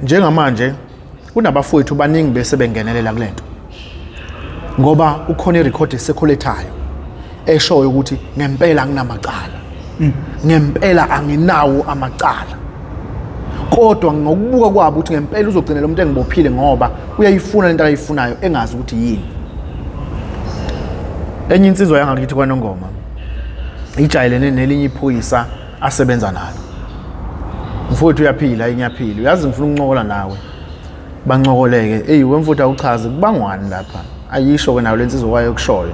njengamanje kunabafowethu baningi bese bengenelela kulento ngoba ukhona irecord esekholethayo eshoyo ukuthi ngempela nginamacala ngempela anginawo amacala kodwa ngokubuka kwabo ukuthi ngempela uzogcina lo muntu engibophile ngoba uyayifuna lento ayifunayo engazi ukuthi yini. Enye insizwa yangakithi kwaNongoma ijayelene nelinye iphoyisa asebenza nalo. Mfowethu uyaphila inyaphila uyazi ngifuna ukuncokola nawe bancokoleke wemfowethu awuchaze kubangwani lapha ayisho ke nayo lensizwa kwayo kushoyo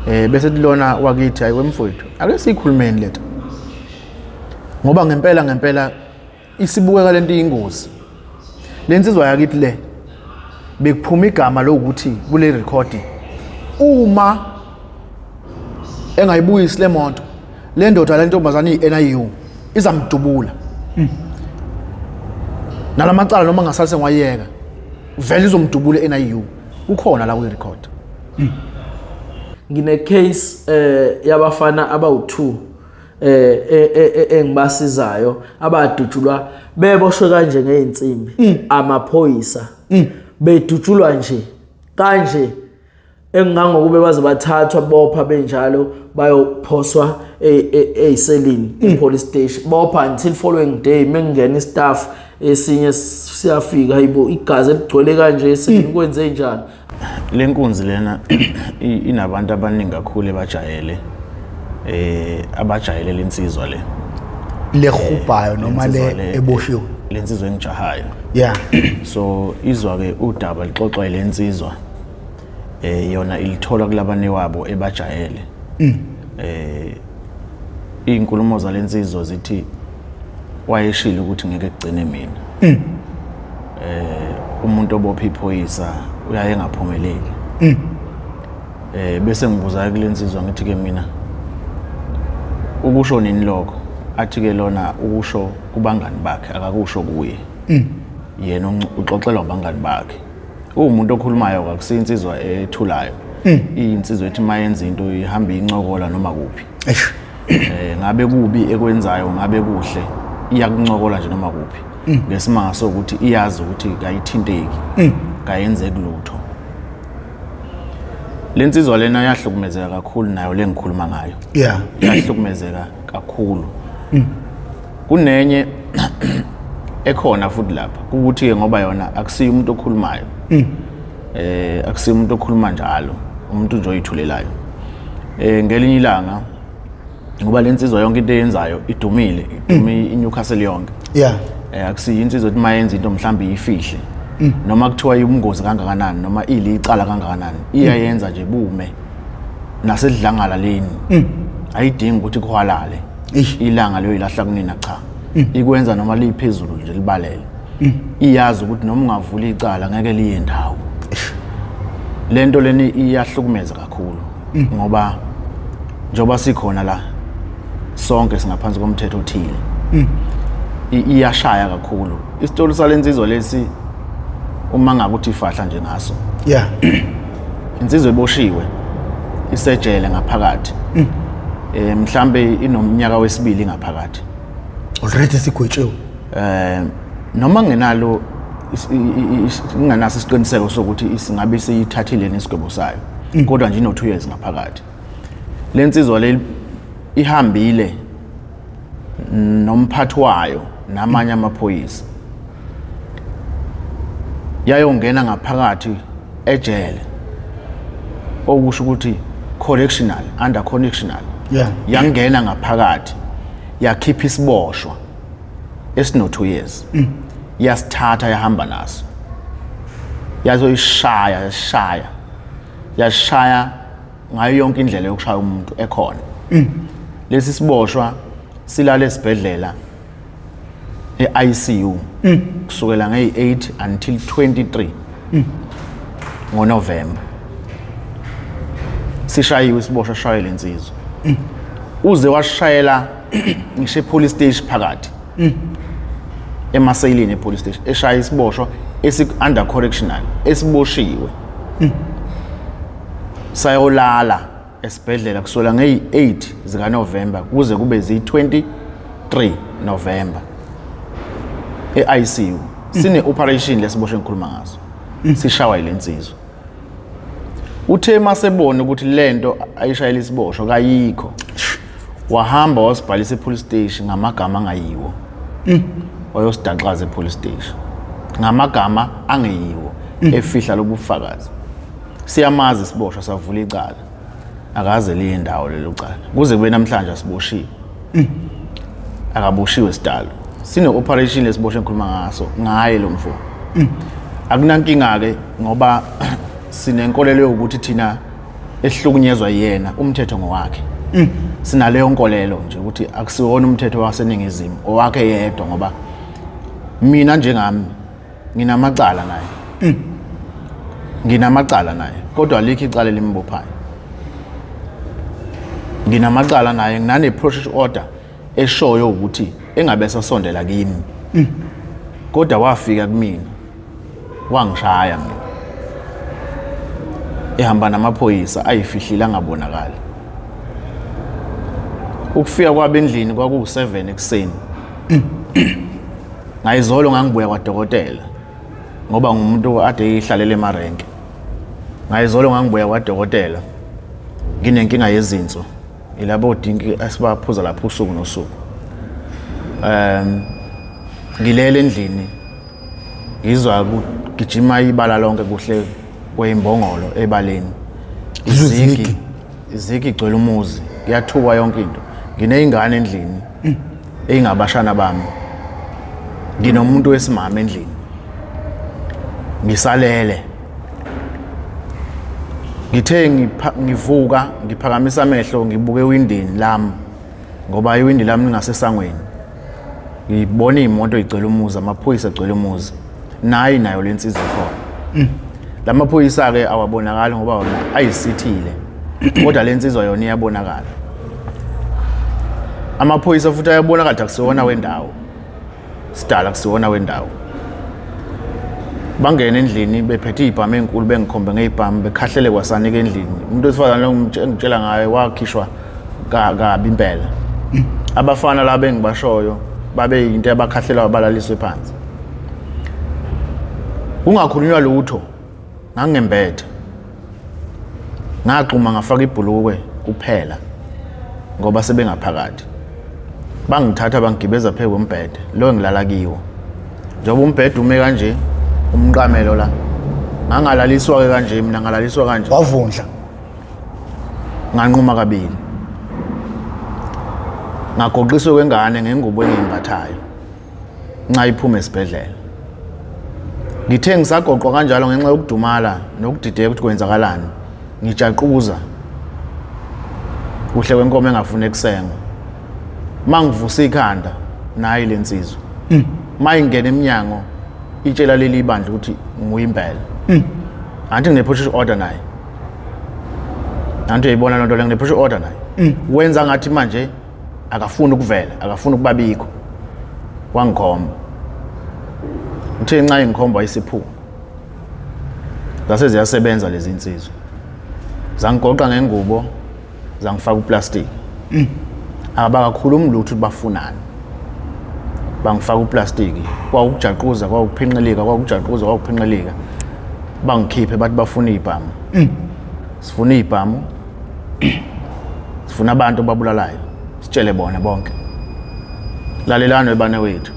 bese lona wakithi hayi wemfowethu ake sikhulumeni letho ngoba ngempela isibukeka lento iyingozi. Lensizwa yakithi le bekuphuma igama lokuthi kule record uma engayibuyisi le moto le ndoda le ntombazana iNIU izamdubula nalamacala noma ngasalise ngwayeka vele izomdubula eNIU ukhona la ku record. Ngine case yabafana abawu2 engibasizayo abadutshulwa beboshwe kanje ngeinsimbi amaphoyisa bedutshulwa nje kanje engangokube baze bathathwa bopha benjalo bayophoswa eyiselini police station bopha until following day mengena istaff esinye siyafika hayibo igazi eligcwele kanje eselini kwenze njani. Lenkunzi lena inabantu abaningi kakhulu ebajayele abajayele lensizwa le lehubhayo noma le eboshiwe lensizwa engijahayo. Yeah. So izwa ke udaba lixoxwa lensizwa yona ilithola kulabane wabo ebajayele. Inkulumo zalensizwa zithi wayeshila ukuthi ngeke kugcine mina. Umuntu obopha iphoyisa uyaye ngaphumeleli. Bese ngibuza kulensizwa ngithi ke mina ukusho nini lokho athi ke lona ukusho kubangani bakhe akakusho kuye. Yena uxoxelwa abangani bakhe. Umuntu okhulumayo akusinsizwa ethulayo. Insizwa ethi mayenza into ihamba incokola noma kuphi. Ngabe kubi ekwenzayo ngabe kuhle iyakuncokola nje noma kuphi. Ngesimanga sokuthi iyazi ukuthi kayithinteki kayenze kulutho. Lensizwa lena yahlukumezeka kakhulu nayo lengikhuluma ngayo. Yeah. Yahlukumezeka kakhulu. Kunenye ekhona futhi lapha ukuthi ke ngoba yona akusiyo umuntu okhulumayo. Akusiyo umuntu okhuluma njalo umuntu nje oyithulelayo. Ngelinye ilanga ngoba lensizwa yonke into eyenzayo idumile iNewcastle yonke. Yeah. Akusiyo insizwa ethi mayenza into mhlambi ifihle noma kuthiwa yubungozi kangakanani noma ilicala kangakanani iyayenza nje bume nasedlangala leni ayidingi ukuthi kuhwalale ilanga leyo ilahla kunina cha ikwenza noma liphezulu nje libalele iyazi ukuthi noma ungavula icala ngeke liye ndawo. Lento leni iyahlukumeza kakhulu ngoba njoba sikhona la sonke singaphansi komthetho othile. Iyashaya kakhulu isitolo salensizwa lesi uma ngabe uthi ifahla nje ngaso. Yeah. Insizwa eboshiwe isejele ngaphakathi. Mhlambe inomnyaka wesibili ngaphakathi. Already sigwetshiwe. Noma ngenalo inganaso isiqiniseko sokuthi isingabe seyithathile nesigwebo sayo. Kodwa nje ino2 years ngaphakathi. Lensizwa le ihambile nomphathi wayo namanye amaphoyisa. Yayongena ngaphakathi ejele. Okusho ukuthi correctional under correctional. Yeah. Yangena ngaphakathi yakhipha isiboshwa esino2 years. Yasithatha yahamba naso. Yazoyishaya yashaya ngayo yonke indlela yokushaya umuntu ekhona. Lesi siboshwa silale esibhedlela eICU kusukela nge8 until 23 ngoNovember. Sishayiwe isiboshwa shayela insizwa. Uze washayela ngisho police station phakathi. Emasayilini police station eshaya isiboshwa under correctional esiboshiwe. Sayolala esibhedlela kusukela nge8 zika November kuze kube zi23 November. eICU sine operation lesiboshwe ngikhuluma ngaso sishawa ilensizwa uthe masebona ukuthi lento ayishayela isiboshwa kayikho wahamba wasibhalisa epolice station ngamagama angayiwo wayosidanqaza epolice station ngamagama angeyiwo efihla lobufakazi siyamazi isiboshwa savula icala akaze liye indawo lelo cala kuze kube namhlanje asiboshiwe akaboshiwe sidalo sine operation lesiboshwe ngikhuluma ngaso ngaye lo mfo akunankinga ke ngoba sinenkolelo ukuthi thina ehlukunyezwa yena umthetho ngowakhe sinaleyo nkolelo nje ukuthi akusiwona umthetho waseningizimu owakhe yedwa ngoba mina njengami nginamacala naye nginamacala naye kodwa alikho icala limbophayo nginamacala naye nginane process order eshoyo ukuthi engabe sasondela kimi kodwa wafika kumina wangishaya mina ehamba namaphoyisa ayifihlile angabonakali ukufika kwabendlini kwaku7 ekseni ngayizolo ngangibuya kwadokotela ngoba ngumuntu ade ehlalele emarenke ngayizolo ngangibuya kwadokotela nginenkinga yezinso ilabo odinki asibaphuza lapho usuku nosuku ngilele endlini ngizwa ukugijima ibala lonke kuhle kweyimbongolo ebaleni iziki igcwele umuzi kuyathuka yonke into ngineyingane endlini eyingabashana bami nginomuntu wesimama endlini ngisalele ngithe ngivuka ngiphakamisa amehlo ngibuke ewindini lami ngoba iwindi lami lingasesangweni ngibona imoto igcwele umuzi amaphoyisa agcwele umuzi nayo lensizwa khona lamaphoyisa ke awabonakala ngoba wona ayisithile kodwa lensizwa yona iyabonakala amaphoyisa futhi ayabona kade akusiwona wendawo sidala akusiwona wendawo bangena endlini bephethe ibhamu enkulu bengikhombe ngezibhamu bekhahlele kwasanika endlini umuntu wesifazane lo ngitshela ngaye wakhishwa kabi impela abafana laba engibashoyo babe into abakhahlela balaliswe phansi kungakhulunywa lutho ngangembethe ngaqhuma ngafaka ibhulukwe kuphela ngoba sebengaphakathi bangithatha bangigibeza phezu kombhede lo engilala kiwo njengoba umbhede ume kanje umqamelo la ngangalaliswa ke kanje mina ngalaliswa kanje wavundla nganquma kabili ngagoqiswe kwengane ngengubo engimbathayo nxa iphuma esibhedlela ngithe ngisagoqwa kanjalo ngenxa yokudumala nokudideka ukuthi kwenzakalani ngijaquza kuhle kwenkomo engafuna ekusengwa mangivusa ikhanda nayi lensizwa mayingena eminyango itshela leli ibandla ukuthi nguyimpela anti ngine-process order naye anti uyayibona lonto le ngine-process order naye wenza ngathi manje akafuni ukuvela akafuni ukubabikho wangikhomba uthe nxa ngikhomba isiphuma zase ziyasebenza lezi insizwa zangigoqa ngengubo zangifaka uplastic abakakhuluma lutho bafunani bangifaka uplastic kwawukujaquza kwawukuphinqeleka bangikhiphe bathi bafuna ibhamu sifuna ibhamu sifuna abantu babulalayo sitshele bona bonke lalelana webane wethu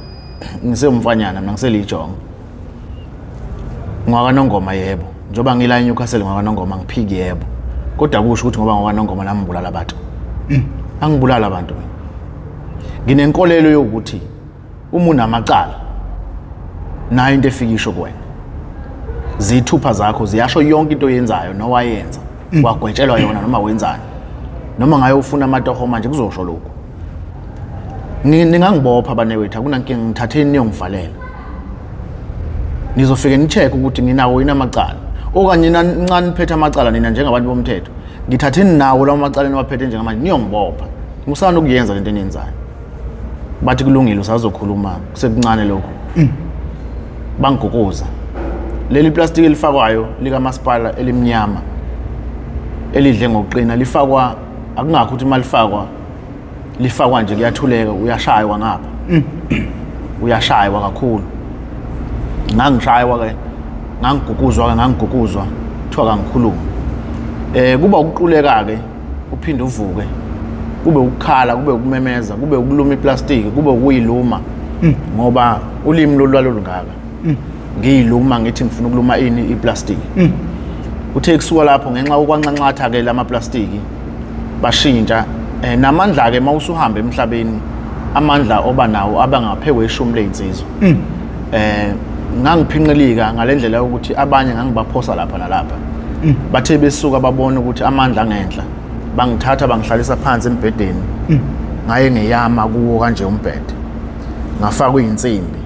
ngisemfanyana mina ngiselijonga ngwakanongoma yebo njoba ngila eNewcastle ngwakanongoma ngiphiki yebo kodwa kusho ukuthi ngoba ngwakanongoma nami ngibulala abantu angibulala abantu mina nginenkolelo yokuthi uma unamacala nayo into efikisho kuwena zithupha zakho ziyasho yonke into oyenzayo nowayenza wagwetshelwa yona noma wenzani noma ngayo ufuna amatoho manje kuzosho lokho ningangibopha abanewethu akunankinga ngithatheni niyongivalela nizofike nicheck ukuthi nginawo yini amacala okanye nina niphethe amacala nina njengabantu bomthetho ngithatheni nawo lawo macala niwaphethe njengamanje niyongibopha musana ukuyenza lento eniyenzayo bathi kulungile usazokhuluma kusekuncane lokho bangigukuza leli plastic elifakwayo lika masipala elimnyama elidle ngokuqina lifakwa akungakho ukuthi lifakwa nje kuyathuleka uyashaywa ngapha uyashaywa kakhulu ngangishaywa ke ngangiguguzwa kuthiwa kangikhuluma kuba ukuquleka ke uphinde uvuke kube ukukhala kube ukumemeza kube ukuluma iplastiki kube ukuyiluma ngoba ulimi lolungaka ngiyiluma ngithi ngifuna ukuluma ini iplastiki uthe kusuka lapho ngenxa ukwanxanxatha ke lamaplastiki bashintsha namandla ke mawusuhamba emhlabeni amandla oba nawo abangaphekwe ishumi lezinsizwa ngangiphinqelika ngalendlela ukuthi abanye ngangibaphosa lapha nalapha bathe besuka babona ukuthi amandla ngenhla bangithatha bangihlalisa phansi embhedeni ngaye ngeyama kuwo kanje umbhede ngafakwa izinsimbi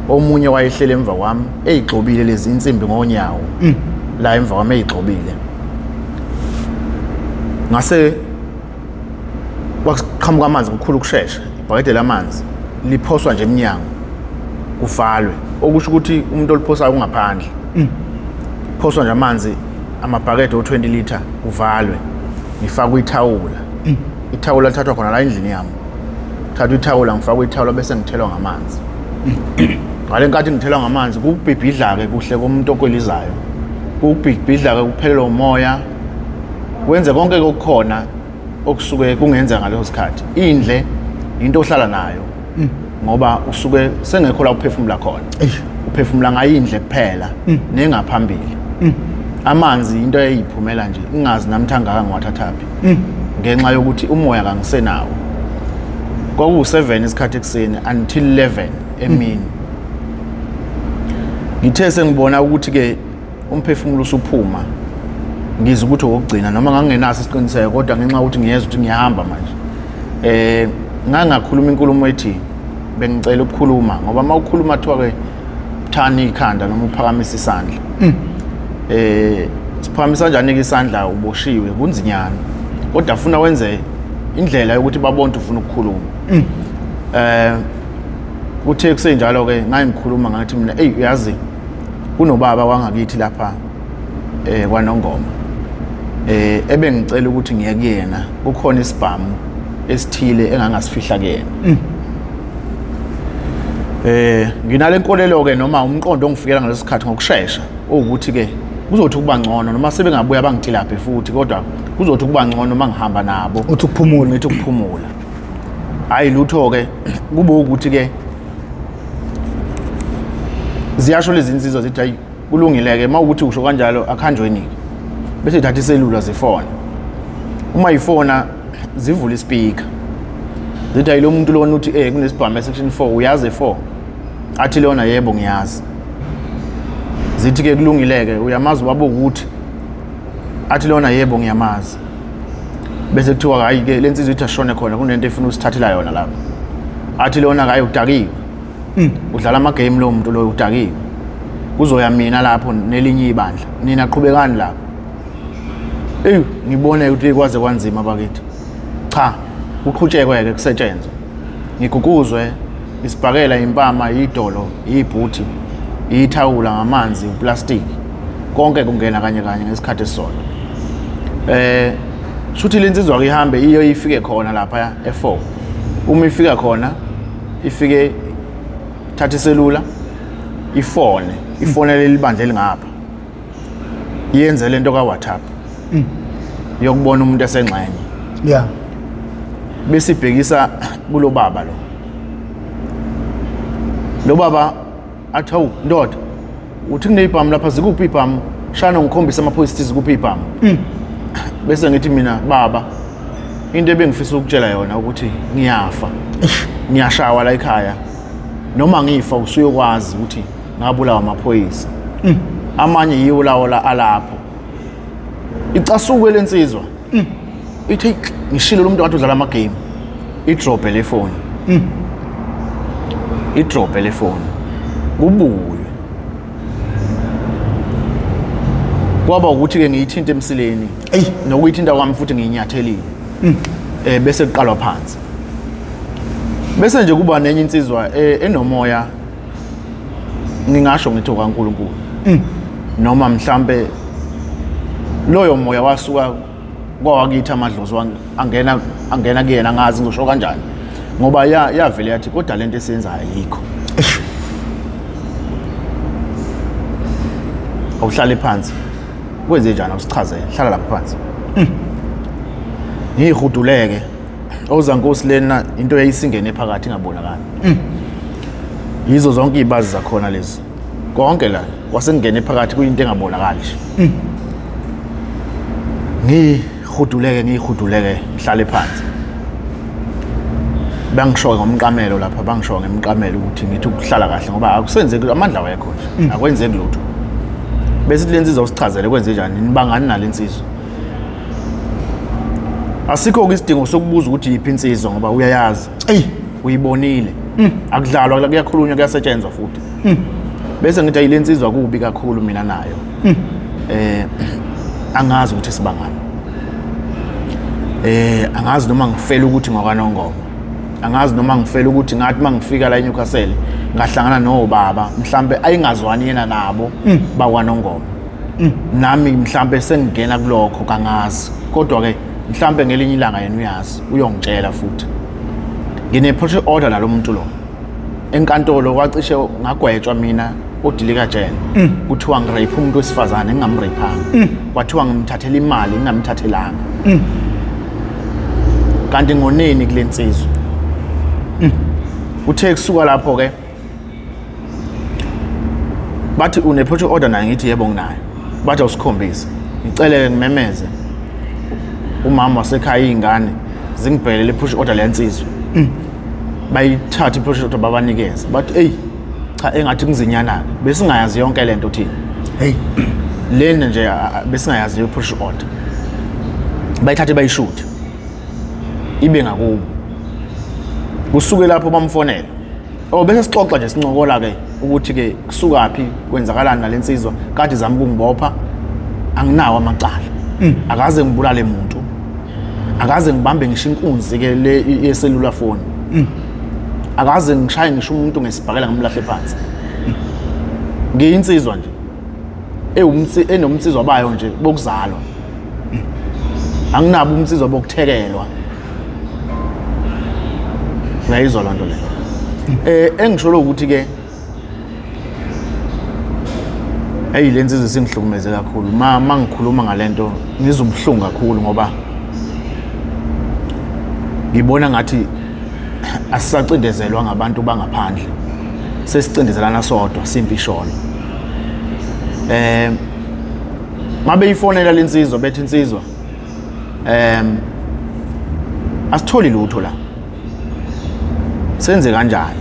omunye wayehlele emva kwami ezigxobile lezi insimbi ngonyawo la emva kwami ezigxobile ngase waqhamuka amanzi ngokukhulu ukusheshsha ibhakede lamanzi liphoswa nje eminyango kuvalwe okusho ukuthi umuntu oliphosayo ungaphandle phoswa nje amanzi amabhakede o20 liter kuvalwe ngifakwa ithawula ithawula lithathwa khona la endlini yami thatha ithawula ngifakwa ithawula bese ngithelwa ngamanzi ngale nkathi ngithelwa ngamanzi kubhibhidla ke kuhle komuntu okwelizayo kubhibhidla ke kuphelelwa umoya wenze konke okukhona okusuke kungenza ngaleso sikhathi indle into ohlala nayo ngoba usuke sengekho la uphefumula khona uphefumula ngayindle kuphela nengaphambili amanzi into eyiphumela nje ingazi namthangaka ngiwathathaphi ngenxa yokuthi umoya kangisenawo kwaku7 isikhathi ekseni until 11 emini ngithe sengibona ukuthi ke umphefumulo usuphuma ngizwe ukuthi okugcina noma ngangenaso isiqiniseko kodwa ngenxa ukuthi ngiyeza ukuthi ngiyahamba manje ngangakhuluma inkulumo ethi bengicela ukukhuluma ngoba mawukhuluma thiwa ke thani ikhanda noma uphakamisa isandla siphakamisa kanjani ke isandla uboshiwe kunzinyana kodwa ufuna wenze indlela yokuthi babone ufuna ukukhuluma uthe kusenjalo ke ngikhuluma ngathi mina uyazi kunobaba wangakithi lapha kwaNongoma ebengicela ukuthi ngiye kuyena kukhona isibhamu esithile engangasifihla kuyena nginale nkolelo ke noma umqondo ongifikela ngaleso sikhathi ngokusheshsha ukuthi ke kuzothi kuba ngcono noma sebengabuya bangithilaphe futhi kodwa kuzothi kuba ngcono mangihamba nabo uthi ukuphumula ngithi ukuphumula hayi lutho ke kube ukuthi ke ziyasho lezi insizwa zithi hayi kulungileke mawukuthi usho kanjalo akhanjweni bese thatha iselula zifona uma ifona zivula ispeaker zithi hayi lo muntu lona uthi kunesibhamu section 4 uyazi 4 athi lona yebo ngiyazi zithi ke kulungileke uyamazi wabo ukuthi athi lona yebo ngiyamazi bese kuthiwa hayi ke lensizwe ithi ashone khona kunento efuna usithathela yona lapha athi lona hayi udakiwe udlala ama game lo muntu lo udakiwe kuzoya mina lapho nelinye ibandla nina qhubekani lapho ngibone ukuthi kwaze kwanzima bakithi cha kuqhutshekwe ke kusetshenzwe ngiguguzwe isibhakela impama idolo ibhuthi ithawula ngamanzi uplastic konke kungena kanye ngesikhathi esisodwa shuthi lensizwa ke ihambe iyo ifike khona lapha e4 uma ifika khona ifike thatha iselula ifone lelibandla elingapha yenze lento ka WhatsApp yokubona umuntu esengxenye bese ibhekisa kulo baba lo baba athi hawu ndoda uthi kuneyibhamu lapha zikuphi ibhamu shana ngikhombisa amaphoyisa zikuphi ibhamu bese ngithi mina baba into ebengifisa ukutshela yona ukuthi ngiyafa ngiyashawa la ekhaya noma ngifa usuyokwazi ukuthi ngabulawa amaphoyisa amanye yiwo lawo alapho icasuke lensizwa ithi ngishilo lo muntu wathi udlala ama game idrop telefone idrop telefone kubuye kwaba ukuthi ke ngiyithinta emsileni nokuyithinta kwami futhi ngiyinyathelile bese kuqalwa phansi bese nje kuba nenye insizwa enomoya ngingasho ngithi kaNkulunkulu noma mhlambe loyo moya wasuka kwawakithi amadlozi angena kuyena ngazi ngizosho kanjani ngoba yavele yathi kodwa lento esiyenzayo ayikho awuhlale phansi kwenze njani awusichazele hlala lapha phansi ngihuduleke ozankosi lena into yayisingene phakathi ingabonakali yizo zonke ibazi zakhona lezi konke la wasengene phakathi kuyinto engabonakali ngihuduleke ngihlale phansi bangishoke ngomqamelo lapha bangishoke ngemqamelo ukuthi ngithi ukuhlala kahle ngoba akusenzeki amandla awekho nje akwenzeki lutho bese le nsizwa usichazele kwenze njani nibangani nale nsizwa asikho isidingo sokubuza ukuthi yiphi insizwa ngoba uyayazi uyibonile akudlalwa kuyakhulunywa kuyasetshenzwa futhi bese ngithi ayile nsizwa kubi kakhulu mina nayo angazi ukuthi sibangani angazi noma ngifela ukuthi ngokwanongoma angazi noma ngifela ukuthi ngathi mangifika la eNewcastle ngahlangana nobaba mhlambe ayingazwani yena nabo bakwanongoma nami mhlambe sengingena kulokho kangazi kodwa ke mhlambe ngelinye ilanga yena uyazi uyongitshela futhi ngine pressure order nalomuntu lo enkantolo kwacishe ngagwetshwa mina odilika jele kuthiwa ngirape umuntu wesifazane ngingamrapeanga kwathiwa ngimthathela imali ngingamthathelanga kanti ngoneni kule nsizwa uthe kusuka lapho ke bathi une pressure order naye ngithi yebo nginayo bathi awusikhombise ngicele ngimemeze umama wasekhaya izingane zingibhekele le pressure order lensizwe bayithatha ipressure order babanikeza bathi hey cha engathi kunzinyana bese singayazi yonke lento thina hey lena nje besingayazi ipressure order bayithathe bayishoot ibe ngakubo kusuke lapho bamfonela bese sixoxa nje sincokola ke ukuthi ke kusukaphi kwenzakalana nalensizwa kade zami kungibopha anginawo amacala akaze ngibulale umuntu akaze ngibambe ngisho inkunzi ke le yeselula phone akaze ngishaye ngisho umuntu ngesibhakela ngimlahle phansi ngiyinsizwa nje enomsizwa bayo nje bokuzalwa anginabo umsizwa bokuthekelwa ngayizwa lonto le engisholo ukuthi ke le nsizwa singihlukumeze kakhulu mangikhuluma ngalento ngizubhlungu kakhulu ngoba ngibona ngathi asisacindezelwa ngabantu bangaphandle sesicindezelana sodwa simpisholo mabe ifonela lensizwa bethi insizwa asitholi lutho la senze kanjani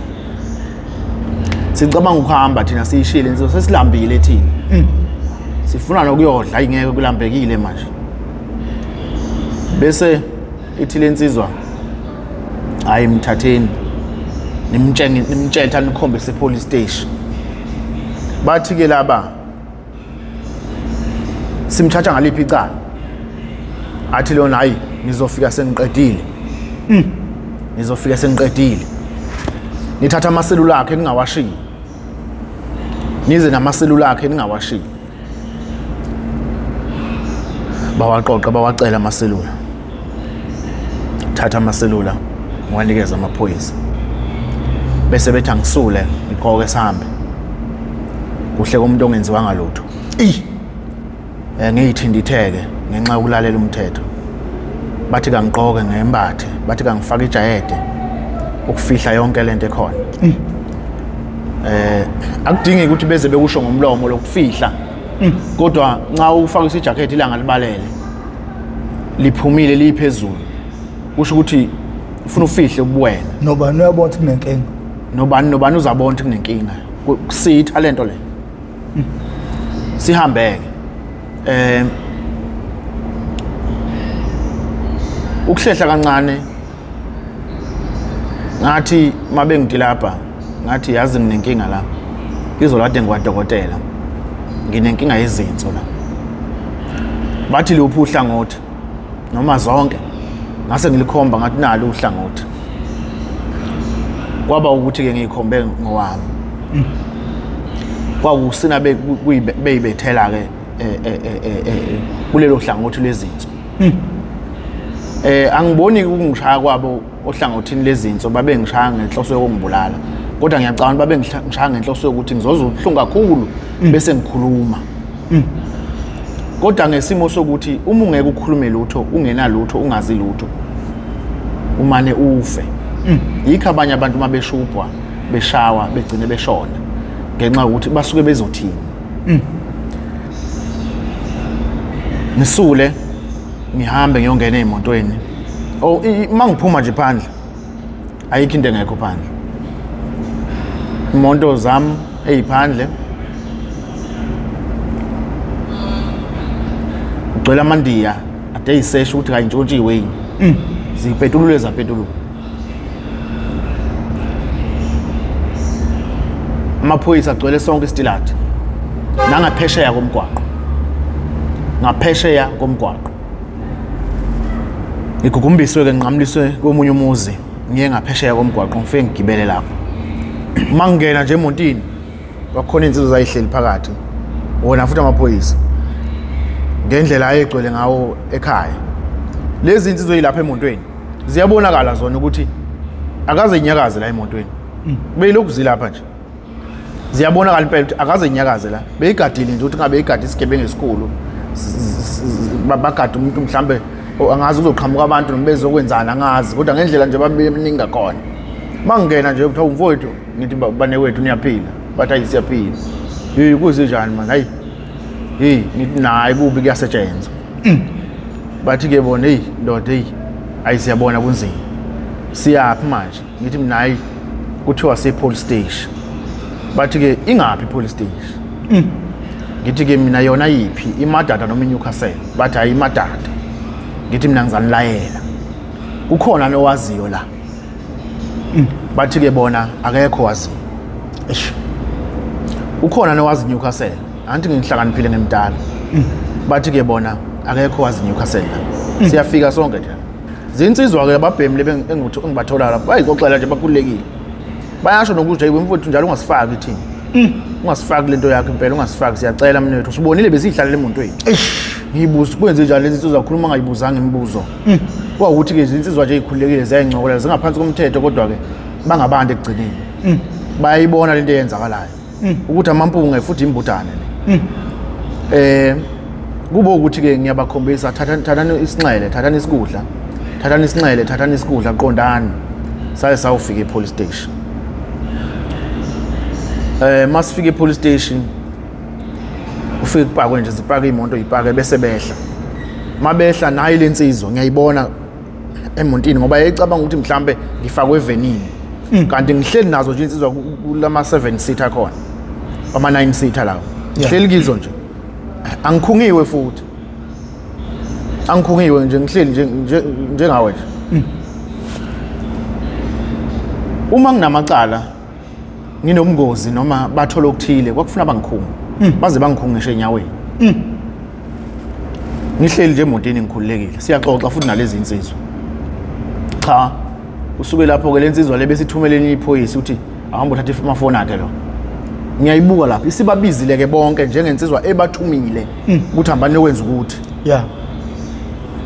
sicabanga ukuhamba thina siyishile insizwa sesilambile thina sifuna nokuyodla ingeke kulambekile manje bese ithi lensizwa hayi mthatheni nimtshela nikhombise police station bathi ke laba simthatha ngaliphi icala athi lona hayi ngizofika sengiqedile nithatha amaselula akhe ningawashiyi nize namaselula akhe ningawashiyi bawaqoqa bawacela amaselula thatha amaselula ngiwanikeza amaphoyisa bese bethi angisule ngiqoke sihambe kuhle komuntu ongenziwanga lutho ngiyithinditheke ngenxa yokulalela umthetho bathi kangiqoke ngembathe bathi kangifaka ijayede ukufihla yonke lento ekhona akudingi ukuthi beze bekusho ngomlomo lokufihla kodwa nxa ufaka ijacket ilanga libalele liphumile liphezulu kusho ukuthi ufuna ufihle ubuwena nobani uyabona ukuthi kunenkinga nobani uzabona ukuthi kunenkinga kusitha lento le sihambeke ukuhlehla kancane ngathi mabe ngidilapha ngathi yazi nginenkinga la ngizolade ngwadokotela nginenkinga yezinso la bathi luphi uhlangothi noma zonke ngase ngilikhomba ngathi nalo uhlangothi kwaba ukuthi ke ngiyikhombe ngowami kwakusina beyibethela ke kulelo hlangothi lezinso angiboni ukungishaya kwabo ohlangothini lezinso babe ngishaya ngenhloso yokungibulala kodwa ngiyacabanga babe ngishaya ngenhloso yokuthi ngizozwa ubuhlungu kakhulu bese ngikhuluma kodwa ngesimo sokuthi uma ungeke ukhulume lutho ungenalutho ungazi lutho umane ufe yikho abanye abantu mabeshubhwa beshawa begcine beshona ngenxa ukuthi basuke bezothini nisule ngihambe ngiyongena emotweni mangiphuma nje phandle ayikho into engekho phandle imoto zami eziphandle ugcwele amandiya ade yisesha ukuthi kayintshontshiwe yini zipetulule zapetuluka amaphoyisa agcwele sonke istiladi nangaphesheya komgwaqo ngaphesheya komgwaqo ngigugumbiswe ke nqamliswe komunye umuzi ngiye ngaphesheya komgwaqo ngifike ngigibele lapho mangena nje emontini kwakhona insizwa zayihleli phakathi wona futhi amaphoyisa ngendlela ayegcwele ngawo ekhaya lezi insizwa ezilapha emontweni ziyabonakala zona ukuthi akaze inyakaze la emontweni beyilokhu zilapha nje ziyabonakala impela ukuthi akaze inyakaze la beyigadile nje ukuthi ngabe igadi isigebengu esikhulu bagada umuntu mhlambe angazi uzoqhamuka abantu noma bezokwenzana angazi kodwa ngendlela nje babeminingi ngakhona mangena nje ukuthi umfowethu ngithi bane wethu niyaphila bathi ayisiyaphila kuze njani man hayi ngithi nayi kubi kuyasetshenzwa bathi ke bona ndoda ayisiyabona kunzima siyaphi manje ngithi mina hayi kuthiwa police station bathi ke ingaphi police station ngithi ke mina yona yipi iMadada noma iNewcastle bathi hayi iMadada ngithi mina ngizanilayela ukhona nowaziyo la bathi ke bona akekho wazi ukhona nowazi Newcastle anti ngihlakaniphile ngemdala bathi ke bona akekho wazi Newcastle la siyafika sonke nje zinsizwa ke ababhemile engithi ngibathola lapha bayixoxela nje bakhulekile bayasho nokuthi hayi wemfowethu njalo ungasifaki thina ungasifaki lento yakho impela ungasifaki siyacela mnethu sibonile bezihlalele emontweni ngiyibuza kwenze njalo lezi insizwa zakhuluma ngayibuzanga imibuzo kwawukuthi ke izinsizwa nje ezikhulekile ziyayingcokolela zingaphansi komthetho kodwa ke bangabantu ekugcineni bayayibona lento eyenzakalayo ukuthi amampunge futhi imbudane kube ukuthi ke ngiyabakhombisa thathani isinxele thathani isikudla thathani isinxele thathani isikudla qondani saye sawufika epolice station masifika epolice station ufike kupakwe nje zipaka imoto ipake bese behla mabehla nayi lensizwa ngiyayibona emontini ngoba yayicabanga ukuthi mhlambe ngifakwe evenini kanti ngihleli nazo nje insizwa kulama 7 seater khona ama 9 seater lawo ngihleli kizo nje angikhungiwe futhi angikhungiwe nje ngihleli njengawe nje uma nginamacala nginomngozi noma bathola okuthile kwakufuna bangikhunga baze bangikhungishe enyaweni ngihleli nje emotini ngikhululekile siyaxoxa futhi nalezi insizwa cha usuke lapho ke lensizwa le besithumeleni iphoyisa uthi ahamba uthatha amafoni akhe lo ngiyayibuka lapho isibabizile ke bonke njengensizwa ebathumile ukuthi hambani lokwenza ukuthi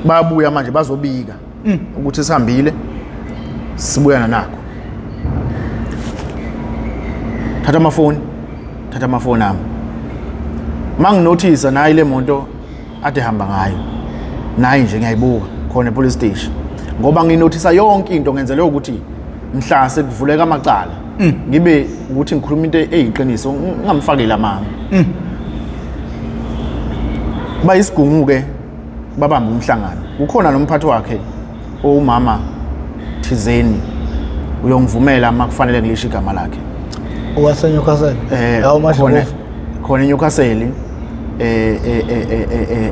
babuya manje bazobika ukuthi sihambile sibuyana nakho thatha amafoni ami manginothisa nayi le moto ade hamba ngayo nayi nje ngiyayibuka khona epolice station ngoba nginothisa yonke into ngenzele ukuthi mhla sekuvuleka amacala ngibe ukuthi ngikhuluma into eyiqiniso ngingamfakela amanga bayisigungu ke babamba umhlangano ukhona nomphathi wakhe omama thizeni uyongivumela makufanele ngilisho igama lakhe owaseNewcastle yawo masho khona eNewcastle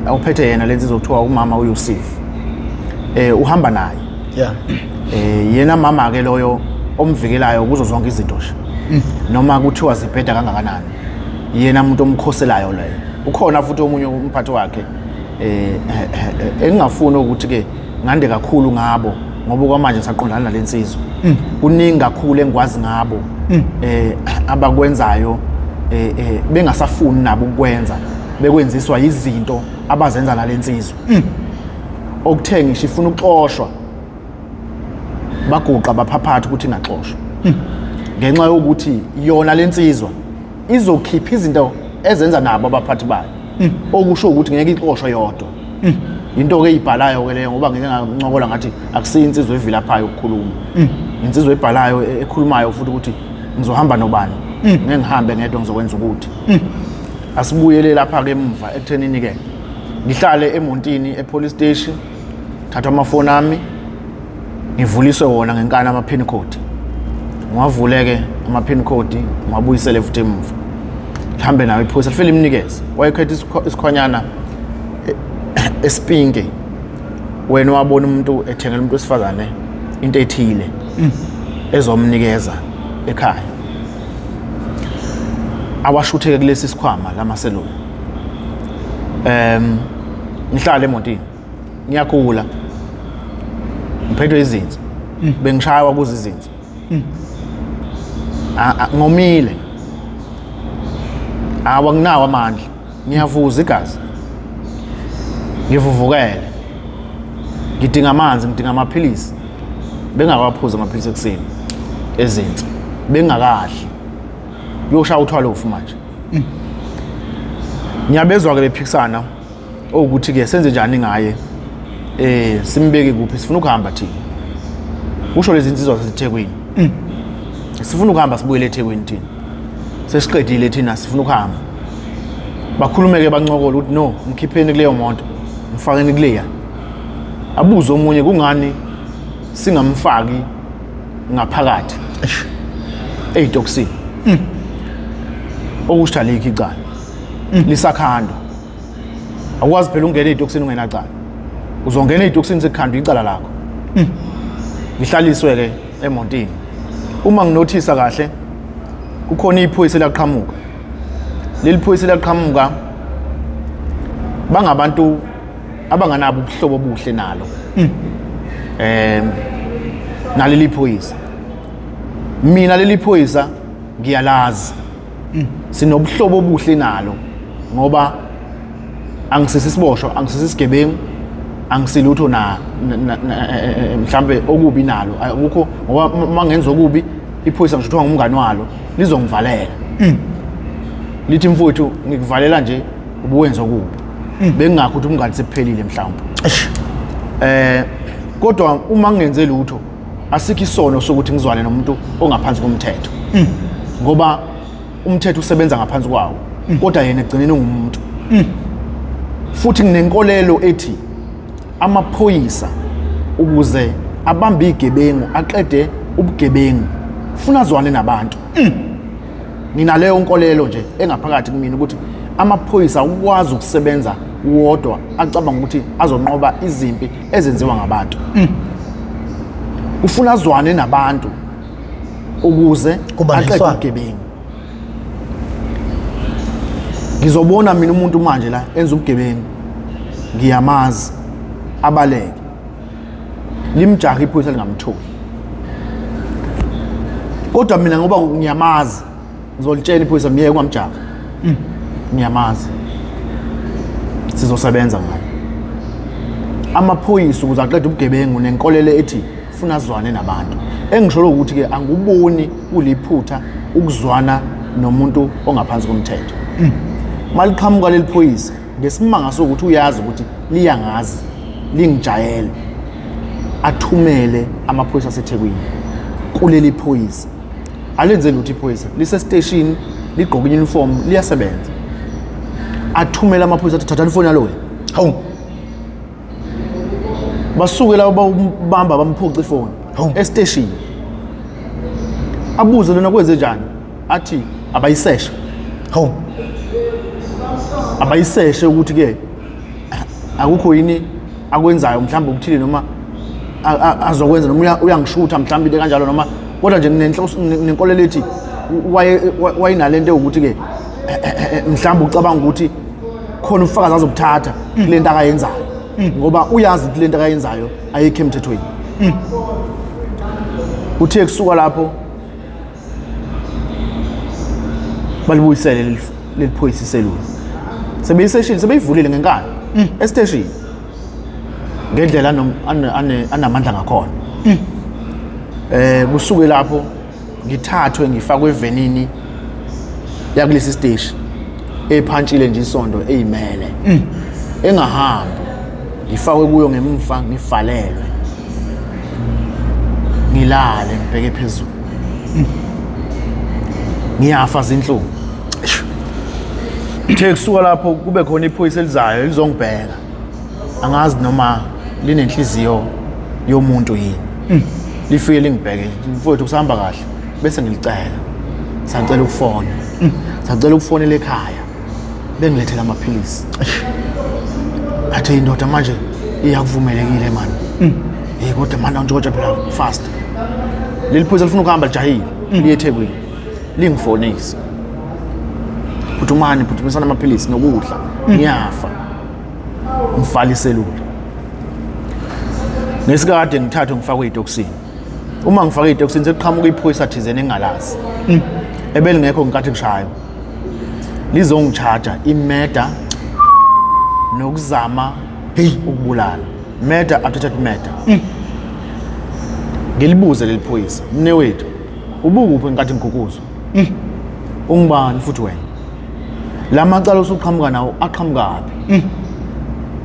awuphethe yena lenzi izokuthiwa umama uYosif uhamba naye yena mama ke loyo omvikelayo kuzo zonke izinto nje noma kuthiwa zibheda kangakanani yena umuntu omkhoselayo leyo ukhona futhi omunye umphathi wakhe engingafuni ukuthi ke ngande kakhulu ngabo ngoba kwamanje saqondana nalensizwa kuningi kakhulu engikwazi ngabo abakwenzayo bengasafuni nabo ukwenza bekwenziswa izinto abazenza nalensizwa okuthenga ngisho ifuna ukuxoshwa baguqa baphaphatha ukuthi ingaxoshwa ngenxa yokuthi yona lensizwa izokhipha izinto ezenza nabo abaphathi bayo okusho ukuthi ngeke ixoshwe yodwa into ke eyibhalayo ke leyo ngoba ngeke ngancokola ngathi akusiyo insizwe evilaphayo ukukhuluma insizwe ebhalayo ekhulumayo futhi ukuthi ngizohamba nobani ngeke ngihambe ngedwa ngizokwenza ukuthi asibuyele lapha ke emva ekuthenini ke ngihlale eMontini epolice station thatha amafoni ami ngivuliswe wona ngenkani ama pin code ngwavuleke ama pin code ngwabuyisele futhi emva lihambe nawe iphoyisa lifele imnikeze wayekhetha isikhwanyana esipinke wena wabona umuntu ethengela umuntu wesifazane into ethile ezomnikeza ekhaya awashutheke kulesi sikhwama lamaselula ngihlala eMontini ngiyakhula ngiphethwe izinto bengishawa kuzi izinto ngomile awanginawo amandla ngiyavuza igazi ngivuvukele ngidinga amanzi ngidinga amaphilisi bengakaphuza amaphilisi ekseni ezinto bengakadli yoshaya uthwalofu manje ngiyabezwa ke bephikisana ukuthi ke senze njani ngaye simbeke kuphi sifuna ukuhamba thina usho lezi insizwa zaseThekwini sifuna ukuhamba sibuyele eThekwini thina sesiqedile thina sifuna ukuhamba bakhulumeke bancokola ukuthi no mkhipheni kuleyo moto mfakeni kuleya abuze omunye kungani singamfaki ngaphakathi eyitoksini okushalika icala lisakhando akwazi phela ungena eyitoksini ungenacala uzongena eyitoksini sekukhanda icala lakho ngihlaliswe ke eMontini uma nginothisa kahle kukhona iphoyisa laqhamuka leli phoyisa laqhamuka bangabantu abanganabo ubuhlobo obuhle nalo naleli phoyisa mina leli phoyisa ngiyalazi sinobuhlobo obuhle nalo ngoba angisisisiboshwa angisisisigebengu angisilutho na mhlambe okubi nalo akukho ngoba mangenza okubi iphoyisa ngishuthiwa ngumngani walo lizongivalela lithi mfowethu ngikuvalela nje ubuwenza okubi bengakho ukuthi umngani sephelile mhlawumbe kodwa uma ngenze lutho asikho isono sokuthi ngizwane nomuntu ongaphansi komthetho ngoba umthetho usebenza ngaphansi kwawo kodwa yena egcineni ngumuntu futhi nginenkolelo ethi amaphoyisa ukuze abambe igebengu aqede ubugebengu ufuna azwane nabantu nginaleyo nkolelo nje engaphakathi kimi ukuthi amaphoyisa ukwazi ukusebenza wodwa acabanga ukuthi azonqoba izimpi ezenziwa ngabantu ufuna azwane nabantu ukuze aqede ubugebengu ngizobona mina umuntu manje la enza ubugebengu ngiyamazi abaleke limjaha iphoyisa lingamtholi kodwa mina ngoba ngiyamazi ngizolitshela iphoyisa miye ungamjaha ngiyamazi sizosebenza ngayo amaphoyisa ukuze aqede ubugebengu nenkolelo ethi ufuna azwane nabantu engisholo ukuthi ke anguboni kuliphutha ukuzwana nomuntu ongaphansi komthetho maliqhamuka leli phoyisa ngesimanga sokuthi uyazi ukuthi liyangazi lingijayele athumele amaphoyisa aseThekwini kuleli phoyisa alenze lutho iphoyisa lise station ligqoka uniform liyasebenza athumela amaphoyisa athi thatha ifoni yalo hawu basuke la bamba bamphuca ifoni estation abuze lona kwenze njani athi abayiseshe hawu abayiseshe ukuthi ke akukho yini akwenzayo mhlawumbe ukuthile noma azokwenza noma uyangishutha mhlawumbe into kanjalo noma kodwa nje nenkolelo ethi wayinalento ukuthi ke mhlawumbe ucabanga ukuthi khona ufakazi azobuthatha kulento akayenzayo ngoba uyazi ukuthi lento akayenzayo ayikho emthethweni uthe kusuka lapho balibuyisele leliphoyisa iselula sebeyiseshini sebeyivulile ngenkani estation ngendlela anamandla ngakhona kusuke lapho ngithathwe ngifakwe evenini yakulesi station ephantshile nje isondo eyimele engahambi ngifakwe kuyo ngemva ngivalelwe ngilale ngibheke phezulu ngiyafa zinhlungu kusuka lapho kube khona iphoyisa elizayo lizongibheka angazi noma linenhliziyo yomuntu yini lifike lingibheke mfowethu kusahamba kahle bese ngilicela sacela ukufona sacela ukufonela ekhaya bengilethela amaphilisi athi indoda manje iyakuvumelekile mani kodwa manje njoja phela fast leli phoyisa lifuna ukuhamba lijahile liye eThekwini lingifonisa phuthumisana amaphilisi nokudla ngiyafa ngifala iselula ngesikade ngithathwe ngifakwe itoxin uma ngifakwe itoxin sekuqhamuka iphoyisa thizeni engalazi ebelingekho ngikathi kushayo lizongicharger imeda nokuzama ukubulala murder attempted murder ngilibuze leli phoyisa mne wethu ubukuphi nkathi ngigukuzo ungibani futhi wena la macala usuqhamuka nawo aqhamukaphi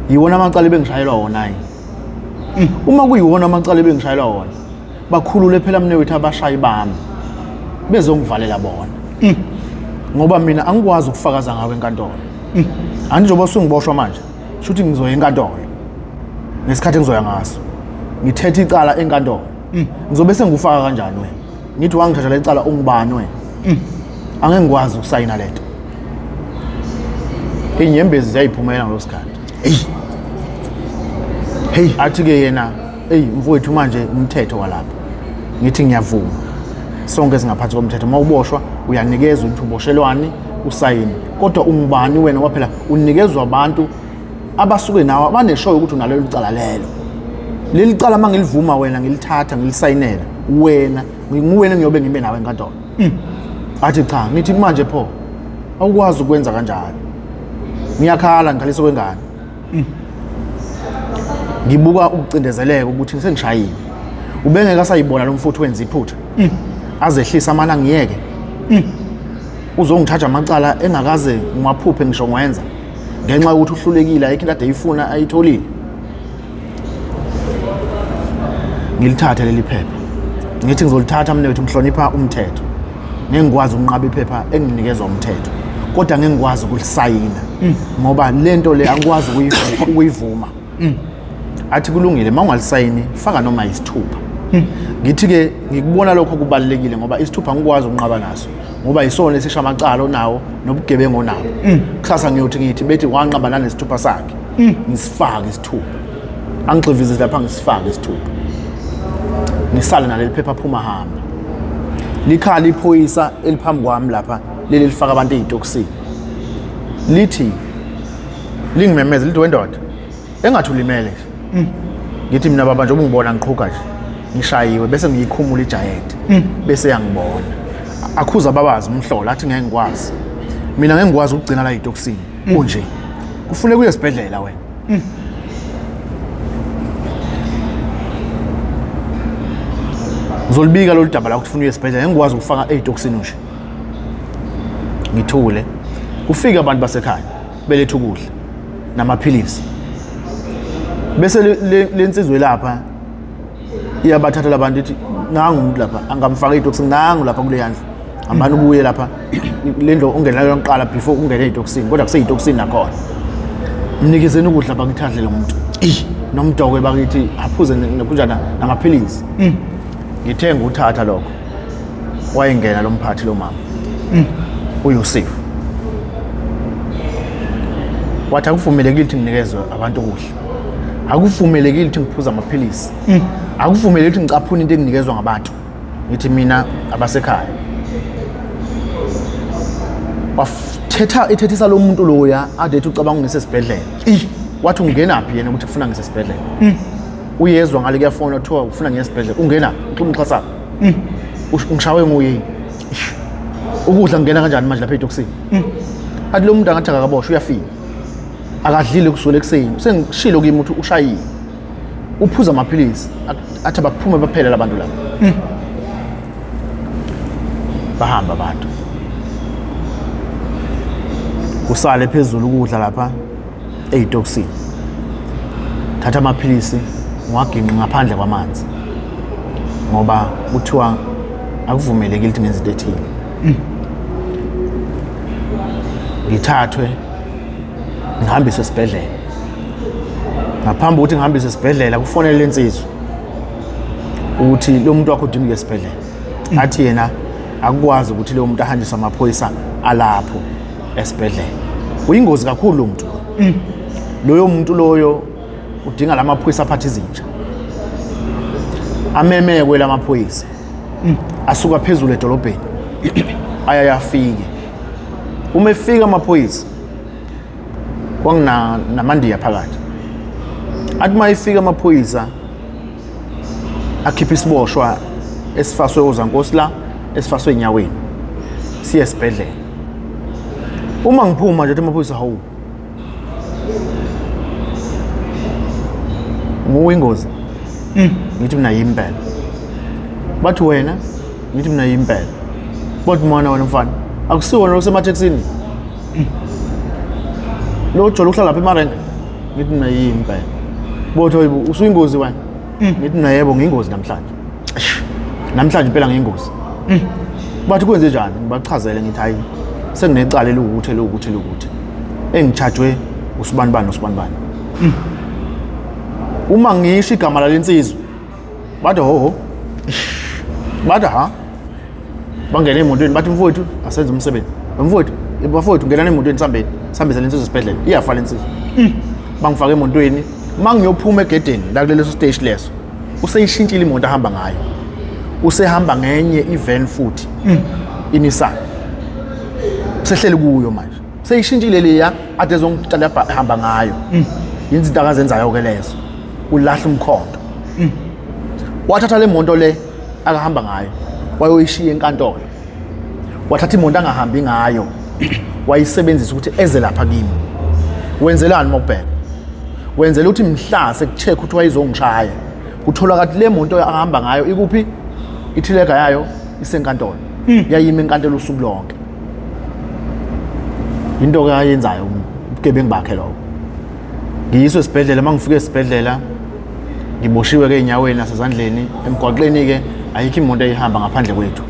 yiwona amacala bengishayelwa wona yini uma kuyiwona amacala bengishayelwa wona bakhulule phela mne wethu abashayi bami bezongivalela bona ngoba mina angikwazi ukufakaza ngawe enkantolo andizoba usungiboshwa manje shuthi ngizoya enkantolo nesikhathi engizoya ngaso ngithethe icala enkantolo ngizobe sengufaka kanjani wena ngithi wangithathela icala ungibani wena angeke ngikwazi ukusayina lento inyembezi ziyayiphumela ngalosikhathi hey athi ke yena mfowethu manje umthetho walapha ngithi ngiyavuma sonke singaphansi komthetho mawuboshwa uyanikezwa ukuthi uboshelwani usayini kodwa ungibani wena ngoba phela unikezwa abantu abasuke nawe abaneshoyo ukuthi unalelo licala leli cala mangilivuma wena ngilithatha ngilisayinela wena nguwena ngiyobe ngibe nawe enkantolo athi cha ngithi manje pho awukwazi ukwenza kanjalo ngiyakhala ngikhalisa kwengane ngibuka ukucindezeleka ukuthi sengishayile ubengeka sayibona lo mfuthu wenza iphutha azehlisa amana ngiyeke uzongithatha amacala engakaze ngiwaphuphe ngisho ngwenza ngenxa ukuthi uhlulekile ayikho into ayifuna ayitholile ngilithatha leli phepha ngithi ngizolithatha mne wethu mhlonipha umthetho ngengikwazi ukunqaba iphepha enginikezwa umthetho kodwa ngengikwazi ukulisayina ngoba lento le angikwazi ukuyivuma athi kulungile mawungalisayini faka noma isithupha ngithi ke ngikubona lokho kubalekile ngoba isithupha ngikwazi ukunqaba naso ngoba isona esisha amacala onawo nobugebengu onabo kusasa ngiyothi ngithi bethi wanqaba nanesithupha sakhe ngisifake isithupha angixivizile lapha ngisifake isithupha ngisale naleli phepha phuma hamba likhala iphoyisa eliphambi kwami lapha leli lifaka abantu ezitoksini lithi lingimemeze lithi wendoda engathi ulimele ngithi mina baba nje ubungibona ngiqhuka nje ngishayiwe bese ngiyikhumula ijayet bese yangibona akhuza babazi umhlola athi ngeke ngikwazi mina ngeke ngikwazi ukugcina la ezitoksini kunje kufuneka uye esibhedlela wena ngizolibika lo daba la ukuthi ufuna uye esibhedlela ngikwazi ukufaka ezitoksini nje ngithule kufika abantu basekhaya beletha ukudla namaphilisi bese lensizwe lapha iyabathatha labantu ithi nangu umuntu lapha angamfaka ezitoksini nangu lapha kule yandla ambani ubuye lapha lendlo ungena yokuqala before ungene ezitoksini kodwa kuseyitoksini nakhona mnikezeni ukudla bakuthandle umuntu nomdoko bakithi aphuze nokunjana namaphilisi ngithenga uthatha lokho wayengena lo mphathi lo mama uYosef wathi akuvumelekile ukuthi nginikezwe abantu ukudla akuvumelekile ukuthi ngiphuza amaphilisi akuvumelekile ukuthi ngicaphune into enginikezwa ngabantu ngithi mina abasekhaya ethethisa lo muntu loya adethi ucabanga ngisesibhedlela wathi ungenaphi yena ukuthi ufuna ngisesibhedlela uyezwa ngale kuyafona uthiwa ufuna ngisesibhedlela ungenaphi uxhumxhasa ungishawe nguye ukudla ngena kanjani manje lapha ezitoksini athi lo muntu angathi akaboshwa uyafika akadlile kusule kuseni sengishilo kimi ukuthi ushayile uphuza amaphilisi athi baphume baphela labantu laba bahamba abantu kusale phezulu ukudla lapha eyitokisini. Thatha amaphilisi ngiwaginqe ngaphandle kwamanzi ngoba kuthiwa akuvumelekile ukuthi ngenze into ethile. Ngithathwe ngihambiswe esibhedlela. Ngaphambi ukuthi ngihambiswe esibhedlela kufonele insizwa ukuthi lo muntu wakho udinga esibhedlela. Athi yena akukwazi ukuthi lo muntu ahanjiswe amaphoyisa alapho esibhedlela. Uyingozi kakhulu lo muntu. Loyo muntu loyo udinga lamaphoyisa aphatha izinja. Amemekwe lamaphoyisa. Asuka phezulu edolobheni. Ayafike. Uma efika amaphoyisa kwangina namandiya phakathi. Athi mayifika amaphoyisa akhipha isiboshwa esifaswe ozankosi la esifaswe enyaweni. Siye esibhedlela. Uma ngiphuma nje amaphoyisa hawu. Nguwingozi. Ngithi mina yimpela. Bathi wena ngithi mina yimpela. Bathi mona wena mfana akusiwona osemathekisini. Lo jolo uhlala lapha eMarenke. Ngithi mina yimpela. Bathi hayibo usuyingozi wena. Ngithi mina yebo ngiyingozi namhlanje. Namhlanje impela ngiyingozi. Bathi kwenze njani? Ngibachazele ngithi hayi senginecala lokuthi engichargwe usibanibani. Uma ngisho igama lensizwa bathi ho bathi ha bangena emotweni bathi mfowethu asenze umsebenzi mfowethu ngelana emotweni sambisa lensizwa esibhedlela iyafa lensizwa. Bangifaka emotweni mangiyophuma egedeni la kuleso stage leso useyishintshile imoto ahamba ngayo usehamba ngenye ivan futhi iNissan sehleli kuyo manje seyishintshile leya ade ezongicala hamba ngayo yenza into akazenzayo ke lezo ulahla umkhondo. Wathatha le moto le akahamba ngayo wayoyishiya enkantolo. Wathatha imoto angahambi ngayo wayisebenzisa ukuthi eze lapha kimi. Wenzelani mokubheka? Wenzela ukuthi mhla sekucheck ukuthi wayizongishaya kuthola kathi le moto ahamba ngayo ikuphi ithilega yayo isenkantolo. Yayima enkantolo usuku lonke. Into ke ayenzayo ubugebengu bakhe lokho. Ngiyiswe esibhedlela mangifike esibhedlela ngiboshiwe ke enyaweni nasezandleni emgwaqeni ke ayikho imoto eyihamba ngaphandle kwethu.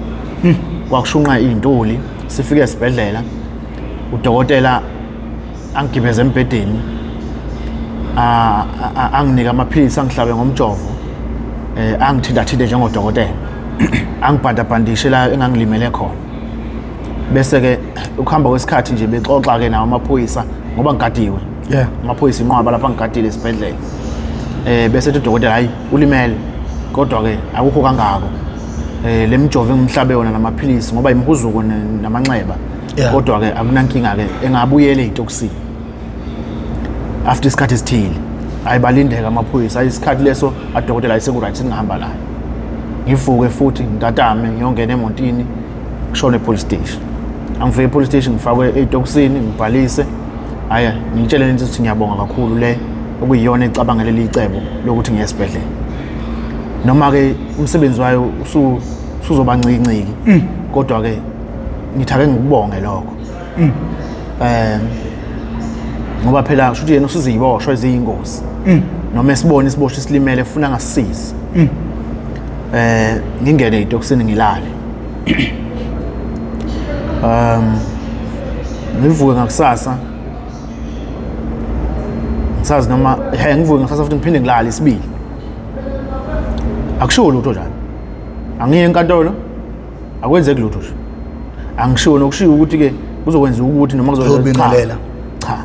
Kwakushunqa izintuli sifike esibhedlela udokotela angigibeze embedeni anginika amaphilisi angihlabe ngomjovo angithinta njengodokotela angibhandabhandishe la engangilimele khona. Bese ke ukuhamba kwesikhathi nje bexoxa ke nawo amaphoyisa ngoba ngigadiwe. Amaphoyisa inqwaba lapha ngigadile esibhedlela. Bese ethi udokotela hayi ulimele kodwa ke akukho kangako. Le mjovo engimhlabe yona namaphilisi ngoba imhuzuko namanxeba. Kodwa ke akunankinga ke engabuyele ezitokisini. After isikhathi esithile ayibalindeka amaphoyisa isikhathi leso adokotela ayiseku right ngihamba la. Ngivuke futhi ngitatame ngiyongena emotini kushone police station. Angifike police station ngifakwe ezitokisini ngibhalise. Aya ngitshele nje ukuthi ngiyabonga kakhulu le okuyiyona ecabangele icebo lokuthi ngiye esibhedlela. Noma ke umsebenzi wayo usuzoba ncinciki kodwa ke ngithake ngikubonge lokho. Ngoba phela kusho ukuthi yena usiziboshwe eziyingozi. Noma esibone isiboshwe silimele ufuna ngasisiza. Ngingene ezitokisini ngilale. Ngivuke ngakusasa sazi noma ngivuke ngakusasa futhi ngiphinde ngilale isibili. Akusho lutho njalo. Angiye enkantolo akwenzeki lutho. Angisho nokushiya ukuthi ke uzokwenza ukuthi noma kuzobingelela. Cha.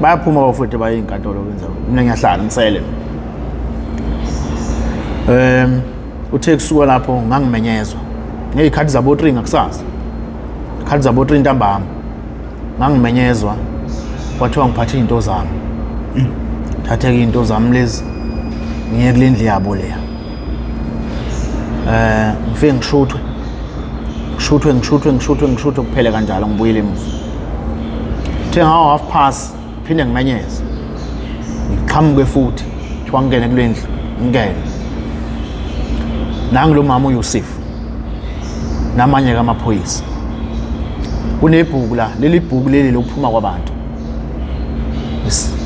Bayaphuma bafethu baye enkantolo kwenza. Mina ngiyahlala ngisele. Uthe kusuka lapho ngangimenyezwa. Ngezikhathi zabo 3 ngakusasa. Ikhathi zabo 3 ntambama. Ngangimenyezwa kwathiwa ngiphathe izinto zami. Thathe izinto zami lezi ngiye kulendli yabo leya. Ngifike ngishutwe kuphele kanjalo ngibuyele emuva. Uthe ngawo 1:30 phinde ngimenyeza. Ngiqhamuke futhi kuthiwa ngene kulendlu ngingene. Nangu lo mama uYusuf namanye kamaphoyisa. Kunebhuku la leli bhuku leli lokuphuma kwabantu.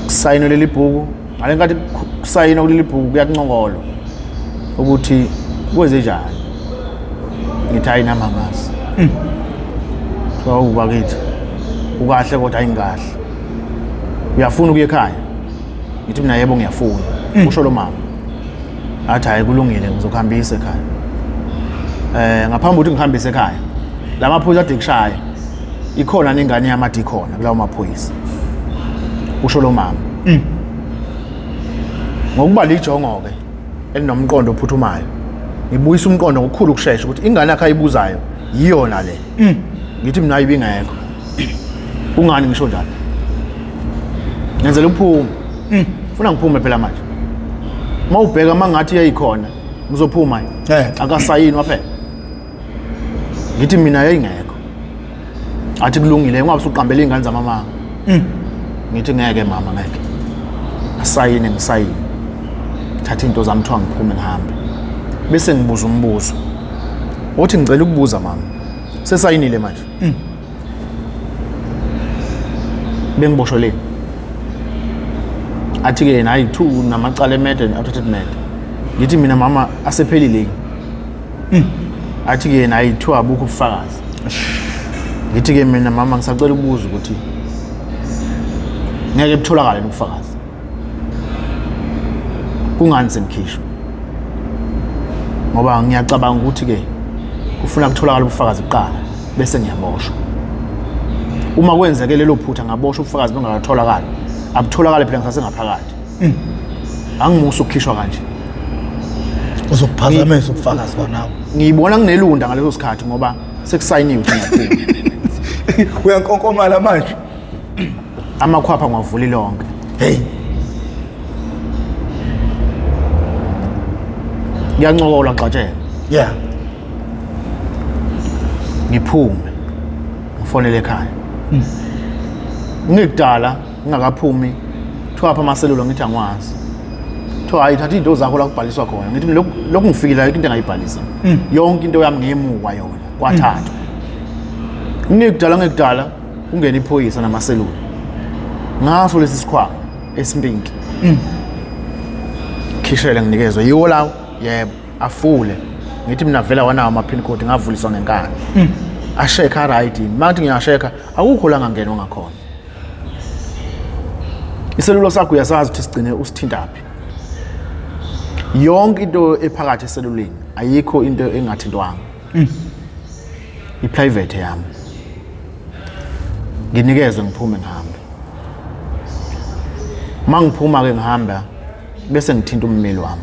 Sayino leli bhuku ngale nkathi kusayina kuleli bhuku kuyakunqokolo ukuthi kwenze njani. Ngithi hayi nama ngasi. So bakithi ukahle kodwa ayingahle. Uyafuna ukuya ekhaya? Ngithi mina yebo ngiyafuna. Usho lo mama. Athi hayi kulungile ngizokuhambisa ekhaya. Ngaphambi ukuthi ngihambise ekhaya. Lamaphoyisa ade kushaya. Ikhona nengane yamadi ikhona kulawo maphoyisa. Usho lo mama. Ngokuba lijongo ke elinomqondo ophuthumayo. Ngibuyisa umqondo ngokukhulu ukusheshsha ukuthi ingane yakhe ayibuzayo yiyona le. Ngithi mina ayibingekho. Ungani ngisho njalo? Ngenzela ukuphuma. Ufuna ngiphume phela manje. Mawubheka mangathi yayikhona ngizophuma. Akasayinwa phela. Ngithi mina yayingekho. Athi kulungile ungabe usuqambela izingane zamama. Ngithi ngeke mama ngeke. Asayine ngisayine. Thatha into zami thiwa ngiphume ngihambe. Bese ngibuza umbuzo. Uthi ngicela ukubuza mama. Sesayinile manje. Bengiboshwe le. Athi ke yena ayi2 namacala emede ne-automated med. Ngithi mina mama asephelile. Athi ke yena ayi2 abukho ubufakazi. Ngithi ke mina mama ngisacela ukubuza ukuthi ngeke butholakala ubufakazi. Kungani sengikhishwa? Ngoba ngiyacabanga ukuthi ke kufuna kutholakala ubufakazi kuqala bese ngiyaboshwa. Uma kwenzeke lelo phutha ngaboshwa ubufakazi bengakatholakala, abutholakala phela ngisasengaphakathi. Angimusa ukukhishwa kanje. Uzokuphazamisa ubufakazi banawo. Ngiyibona nginelunda ngaleso sikhathi ngoba sekusayiniwe ukuthi ngiyaphuma. Uyankonkomala manje. Amakhwapha ngwavula lonke. Hey. Ngiyancokola xatshela. Yeah. Ngiphume. Ngifonele ekhaya. Ngikudala ngingakaphumi. Thiwa apha amaselula ngithi angwazi. Thiwa hayi thatha izinto zakho la kubhaliswa khona. Ngithi lokhu ngifikile into engayibhalisa. Yonke into yami ngemuva yona kwathatha. Ngikudala ungena iphoyisa namaselula. Ngaso lesi sikhwama esimpinki. Khishele nginikezwe yiwo lawo. Yebo, afule. Ngithi mina vela wanawo ama pin code ngavuliswa ngenkani. Asheka right. Manje ngiyasheka akukho la ngangenwa ngakhona. Iselula sakho uyasazi ukuthi sigcine usithintaphi. Yonke into ephakathi eseluleni ayikho into engathintwanga. I-private yami. Nginikezwe ngiphume ngihambe. Mangiphuma ke ngihamba bese ngithinta ummeli wami.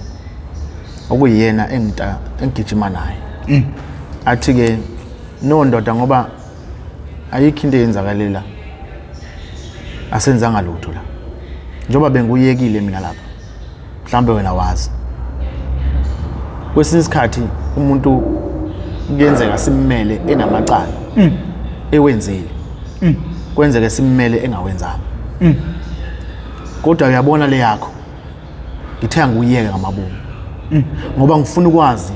Okuyena engigijima naye. Athi ke no ndoda ngoba ayikho into eyenzakalela. Asenzanga lutho la. Njoba benguyekile mina lapha. Mhlambe wena wazi. Kwesinye isikhathi umuntu kuyenzeka simmele enamacala. Ewenzile. Kwenzeke simmele engawenzanga. Kodwa uyabona le yakho. Ngithe ngiyeke ngamabomu. Ngoba ngifuna ukwazi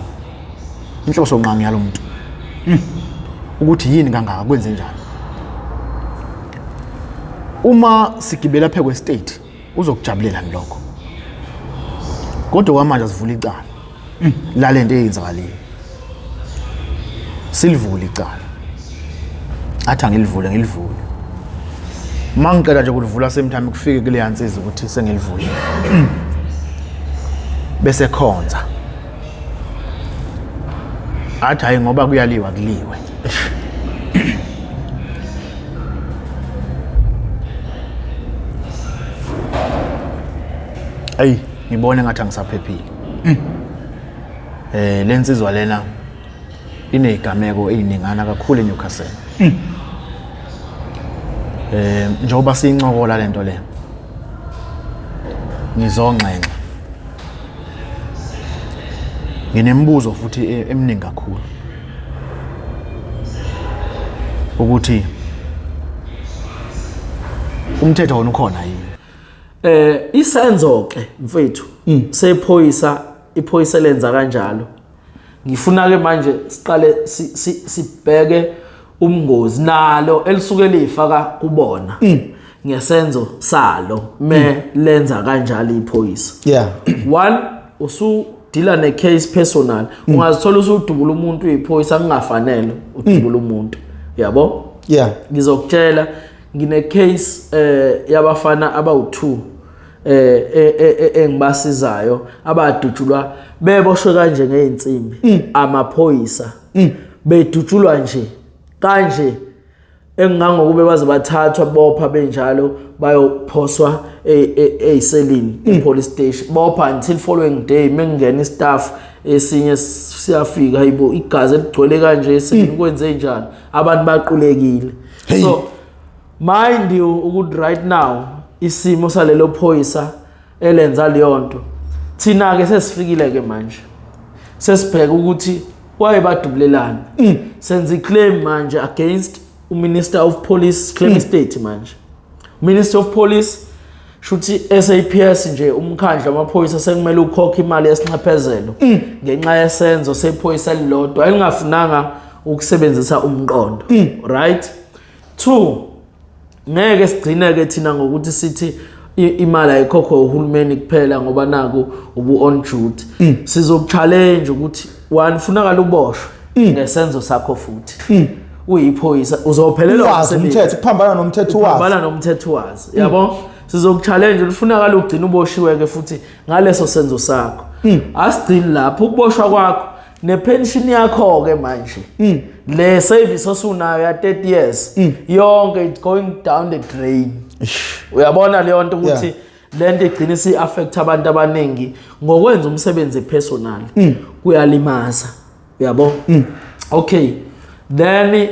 inhloso nqangi yalomuntu. Ukuthi yini kangaka kwenze njani. Uma sigibela phekwe state uzokujabulela lokho. Kodwa kwamanje sivula icala. La lento eyenzakalile. Silivula icala. Athi ngilivule. Mangicela nje kulivula semthami kufike kule yansizwa ukuthi sengilivule. Bese khonza. Athi hayi ngoba kuyaliwa kuliwe. Ayi ngibone ngathi angisaphephile. Lensizwa lena inezigameko eziningana kakhulu eNewcastle. Njengoba siyincokola lento le. Ngizonxenxa. Nginembuzo futhi eminingi kakhulu. Ukuthi umthetho wona ukhona yini? Isenzo ke mfethu sephoyisa iphoyisa lenza kanjalo. Ngifuna ke manje siqale sibheke umngozi nalo elisuke lifaka kubona. ngesenzo salo me lenza kanjalo iphoyisa. Yeah. One, usu deala ne case personal. Ungazithola usudubula umuntu uyiphoyisa kungafanele udubula umuntu. Yabo? Yeah. Ngizokutshela ngine case yabafana abawu2 engibasizayo abadutshulwa beboshwe kanje ngeinsimbi amaphoyisa bedutshulwa nje kanje engangokube baze bathathwa bopha benjalo bayophoswa eyiselini police station bopha until following day mengena istaff esinye siyafika hayibo igazi eligcwele kanje eselini kwenze njani abantu baqulekile. So mind you ukuthi right now isimo salelo phoyisa elenza leyonto thina ke sesifikile ke manje sesibheka ukuthi wayebadubulelana senza iclaim manje against uMinister of Police claim state manje Minister of Police shuthi SAPS nje umkhandla wamaphoyisa sekumele ukhokhe imali yesinxephezelo ngenxa yesenzo sephoyisa lilodwa elingafunanga ukusebenzisa umqondo right. 2 ngeke sigcine ke thina ngokuthi sithi imali ayikhokhwe uhulumeni kuphela ngoba naku ubu on duty sizokuchallenge ukuthi one funakala uboshwe ngesenzo sakho futhi uyiphoyisa uzophelelwa umthetho kuphambana nomthetho wazi kuphambana nomthetho wazi yabo sizokuchallenge ufunakala ugcina uboshiwe ke futhi ngaleso senzo sakho asigcini lapho ukuboshwa kwakho nepension yakho ke manje le service osunayo ya 30 years yonke it's going down the drain. Uyabona leyo nto ukuthi lento igcina si affect abantu abaningi ngokwenza umsebenzi personal kuyalimaza uyabo. Okay then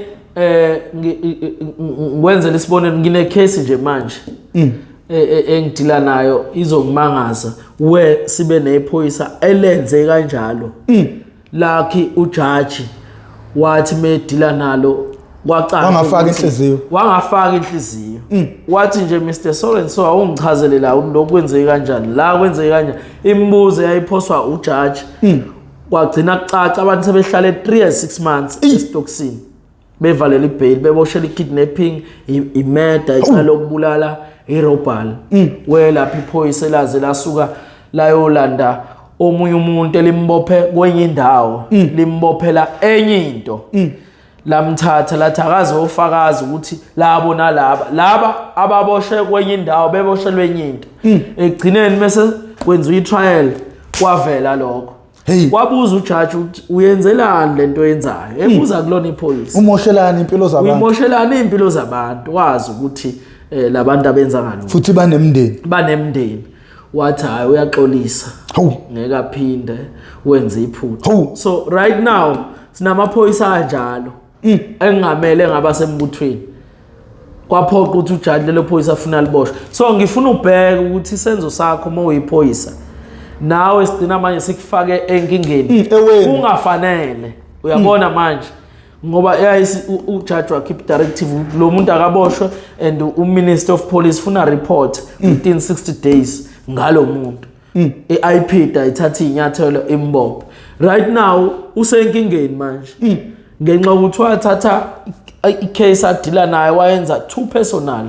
ngwenze lesibonelo ngine case nje manje engidila nayo izokumangaza we sibe nephoyisa elenze kanjalo lakhi ujaji wathi medila nalo kwacala wangafaka inhliziyo wathi nje Mr. So awungichazele la lokwenze kanjani la kwenze kanjani imibuzo yayiphoswa ujaji kwagcina kucaca abantu sebehlale 3 years 6 months estoksini bevalela ibail beboshela kidnapping imurder icala okubulala irobal welapha iphoyisa laze lasuka layolanda omunye umuntu elimbophe kwenye indawo limbophela enye into lamthatha lathi akazofakaza ukuthi labo laba ababoshe kwenye indawo beboshelwe enye into egcineni mase kwenza itrial kwavela lokho wabuza ujaji ukuthi uyenzelani lento oyenzayo ebuza kulona iphoyisa umoshelana impilo zabantu umoshelana impilo zabantu wazi ukuthi labantu abenza ngani futhi banemndeni wathi hayi uyaxolisa ngeke aphinde wenze iphutha. So right now sinamaphoyisa kanjalo engamele ngabasembuthweni kwaphoqa ukuthi ujaji lelo phoyisa afuna liboshwe. So ngifuna ubheke ukuthi isenzo sakho uma uyiphoyisa nawe sidina manje sikufake enkingeni ungafanele uyabona manje ngoba ujaji wa keep directive lo muntu akaboshwe and uMinister of Police funa report within 60 days ngalo muntu iIP ayithatha inyathelo imbopho. Right now usenkingeni manje ngenxa ukuthi wathatha icase adila naye wayenza 2 personal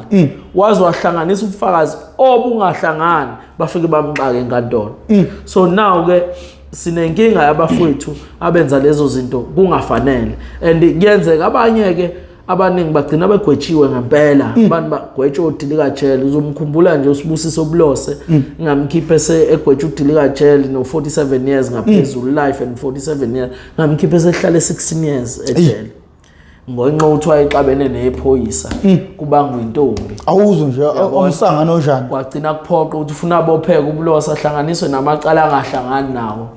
wazi wahlanganisa ubufakazi obungahlangani bafike bamxaka enkantolo. So now ke sinenkinga yabafowethu abenza lezo zinto kungafanele and kuyenzeka abanye ke abaningi bagcina begwetshiwe ngempela abantu bagwetshwe udilika jail uzomkhumbula nje usibusiso oblose ngamkhiphe egwetshwe udilika jail no 47 years ngaphezulu life and 47 years ngamkhiphe sehlale 16 years ejail ngonxa uthi wayexabene nephoyisa kubanga intombi awuzo nje umsangano onjani kwagcina kuphoqa ukuthi ufuna bopheka ubulosa ahlanganiswe namacala angahlangani nawo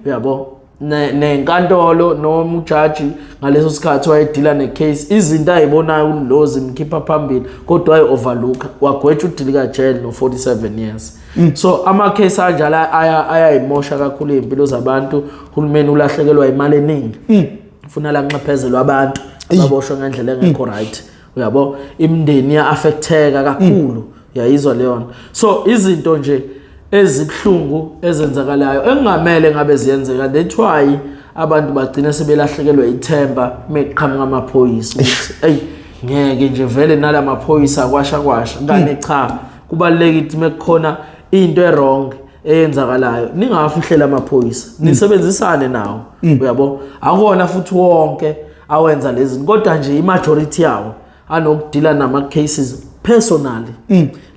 uyabo nenkantolo noma ujaji ngaleso sikhathi wayedila necase izinto ayibonayo ulozi imkhipha phambili kodwa ay overlook wagwetshwa udilika jail no 47 years. So ama case anjala ayayimosha kakhulu impilo zabantu uhulumeni ulahlekelwa imali eningi ufuna la nxephezelwa abantu ababoshwe ngendlela engekho right uyabo imndeni ya affecteka kakhulu yayizwa leyo. So izinto nje ezibhlungu ezenzakalayo engamele ngabe ziyenzeka that's why abantu bagcina sebelahlekelwe ithemba meqhamuka amaphoyisa ukuthi hey ngeke nje vele nalamaphoyisa kwasha ngane cha kubalekile ukuthi mekukhona into errong eyenzakalayo ningafihlela amaphoyisa nisebenzisane nawo uyabo akona futhi wonke awenza lezi kodwa nje imajority yawo anokudila nama cases personally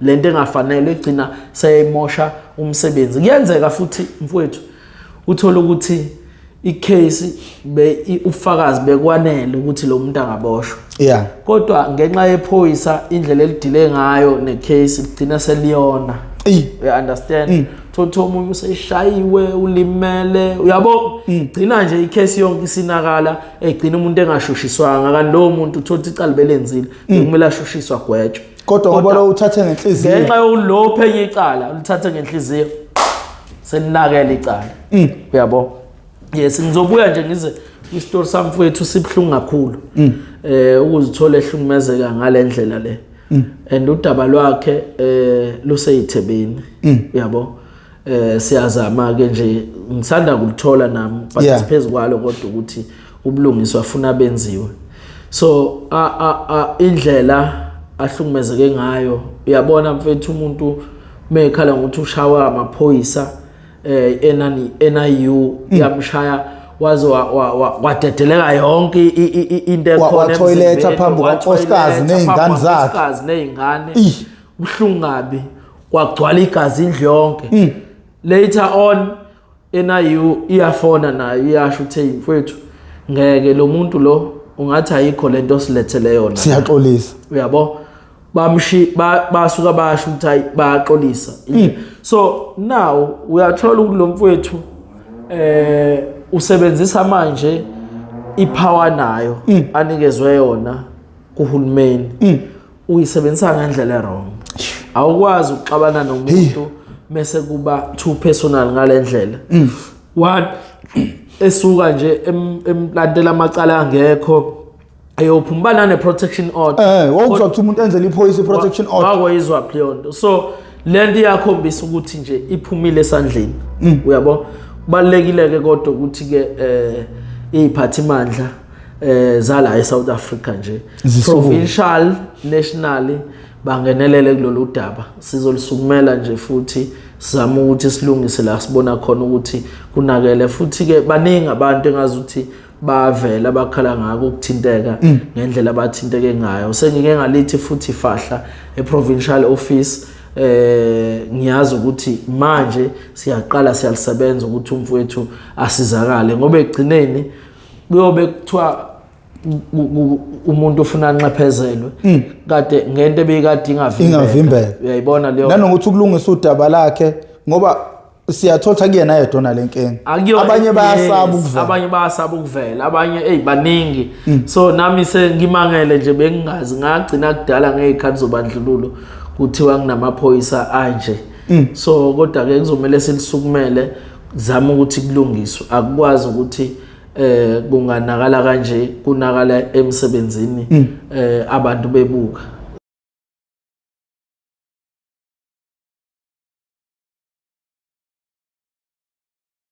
lento engafanele egcina sayimosha umsebenzi kuyenzeka futhi mfowethu uthola ukuthi icase ufakazi bekwanele ukuthi lo muntu angaboshwa kodwa ngenxa yephoyisa indlela elidile ngayo necase igcina seliyona you understand thotho umuntu useshayiwe ulimele uyabo gcina nje icase yonke isinakala egcina umuntu engashushiswanga kanti lo muntu uthothi icala belenzile kumele ashushiswa gwetshwe kodwa ngoba lo uthathe ngenhliziyo ngenxa yolophe icala ulithathe ngenhliziyo seninakela icala uyabo yes ngizobuya nje ngize istory sami mfowethu sibhlungu kakhulu ukuzithola ehlumezeka ngalendlela le and udaba lwakhe luseyithebeni uyabo siyazama ke nje ngisanda kulithola nami but siphezulu kwalo kodwa ukuthi ubulungiswa afuna benziwe so indlela ahlumezeke ngayo uyabona mfethu umuntu mekhala ngokuthi ushawa amaphoyisa NIU yamshaya waze wadedeleka yonke into ekhona toilet phambi kwankosikazi nezingane zakhe nezingane ubuhlungu kabi kwagcwala igazi indlu yonke later on NIU iyafona nayo iyasho ukuthi mfethu ngeke lo muntu lo ungathi ayikho lento silethele yona siyaxolisa uyabo basuka basho ukuthi bayaxolisa so now uyathola ukuthi lo mfowethu usebenzisa manje ipower nayo anikezwe yona kuhulumeni uyisebenzisa ngendlela wrong awukwazi ukuxabana nomuntu mase kuba too personal ngalendlela one esuka nje emplantela amacala angekho ayophumbana ne protection order wawuzwa ukuthi umuntu enzele iphoyisa protection order wakwizwa phlondo so lento iyakhombisa ukuthi nje iphumile esandleni uyabo kubalekile ke kodwa ukuthi ke iziphathimandla zala eSouth Africa nje provincial nationally bangenelele kulolu daba sizolisukumela nje futhi sizama ukuthi silungise la sibona khona ukuthi kunakele futhi ke baningi abantu engazuthi bavela bakhala ngako ukuthinteka ngendlela abathinteke ngayo sengike ngalithi futhi fahla eprovincial office ngiyazi ukuthi manje siyaqala siyalisebenza ukuthi umfowethu asizakale ngoba egcineni kuyobe kuthiwa umuntu ufuna anxephezelwe kade ngento ebekade ingavimbela uyayibona leyo nanokuthi ukulungisa udaba lakhe ngoba siyathola kuyena yedwa lenkinga abanye bayasaba ukuvela abanye baningi so nami sengimangele nje bengingazi ngagcina kudala ngezikhathi zobandlululo kuthiwa kunamaphoyisa anje so kodwa ke kuzomela silisukumele zama ukuthi kulungiswe akukwazi ukuthi kunganakala kanje kunakala emsebenzini abantu bebuka